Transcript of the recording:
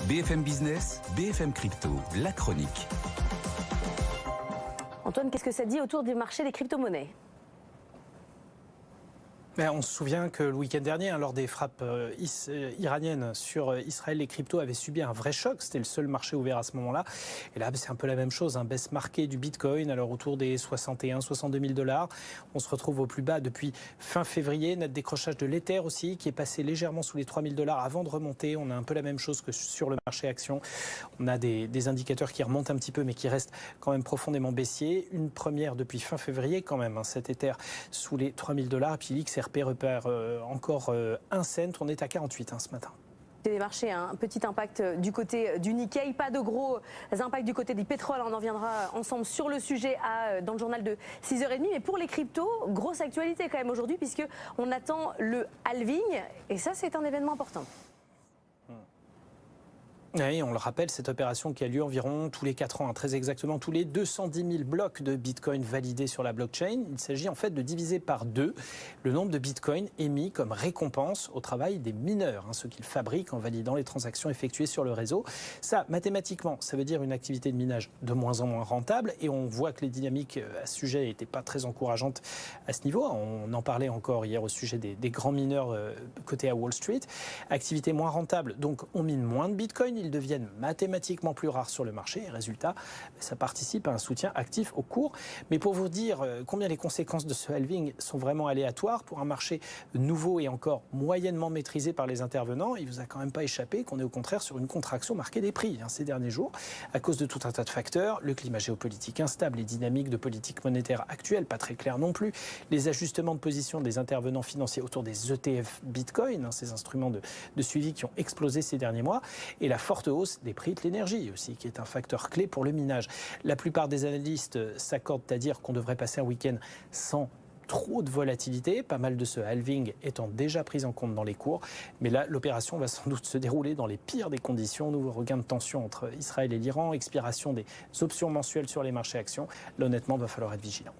BFM Business, BFM Crypto, la chronique. Antoine, qu'est-ce que ça dit autour du marché des crypto-monnaies ? On se souvient que le week-end dernier, lors des frappes iraniennes sur Israël, les cryptos avaient subi un vrai choc. C'était le seul marché ouvert à ce moment-là. Et là, c'est un peu la même chose. Baisse marquée du Bitcoin, alors autour des 61 62 000 $. On se retrouve au plus bas depuis fin février. Net décrochage de l'Ether aussi, qui est passé légèrement sous les 3 000 $ avant de remonter. On a un peu la même chose que sur le marché action. On a des indicateurs qui remontent un petit peu, mais qui restent quand même profondément baissiers. Une première depuis fin février quand même, cet Ether sous les 3 000 $. Et puis l'XRP repère encore 1 cent, on est à 48 ce matin. C'est des marchés, un petit impact du côté du Nikkei, pas de gros impacts du côté du pétrole. On en viendra ensemble sur le sujet dans le journal de 6h30. Mais pour les cryptos, grosse actualité quand même aujourd'hui, puisqu'on attend le halving, et ça c'est un événement important. Oui, on le rappelle, cette opération qui a lieu environ tous les 4 ans, très exactement, tous les 210 000 blocs de Bitcoin validés sur la blockchain. Il s'agit en fait de diviser par 2 le nombre de Bitcoin émis comme récompense au travail des mineurs, ceux qu'ils fabriquent en validant les transactions effectuées sur le réseau. Ça, mathématiquement, ça veut dire une activité de minage de moins en moins rentable, et on voit que les dynamiques à ce sujet n'étaient pas très encourageantes à ce niveau. On en parlait encore hier au sujet des grands mineurs cotés à Wall Street. Activité moins rentable, donc on mine moins de Bitcoin, ils deviennent mathématiquement plus rares sur le marché, et résultat, ça participe à un soutien actif au cours. Mais pour vous dire combien les conséquences de ce halving sont vraiment aléatoires pour un marché nouveau et encore moyennement maîtrisé par les intervenants, il vous a quand même pas échappé qu'on est au contraire sur une contraction marquée des prix ces derniers jours, à cause de tout un tas de facteurs, le climat géopolitique instable, les dynamiques de politique monétaire actuelle, pas très claires non plus, les ajustements de position des intervenants financiers autour des ETF Bitcoin, ces instruments de suivi qui ont explosé ces derniers mois, et la forte hausse des prix de l'énergie aussi, qui est un facteur clé pour le minage. La plupart des analystes s'accordent à dire qu'on devrait passer un week-end sans trop de volatilité, pas mal de ce halving étant déjà pris en compte dans les cours. Mais là, l'opération va sans doute se dérouler dans les pires des conditions. Nouveau regain de tension entre Israël et l'Iran, expiration des options mensuelles sur les marchés actions. Là, honnêtement, il va falloir être vigilant.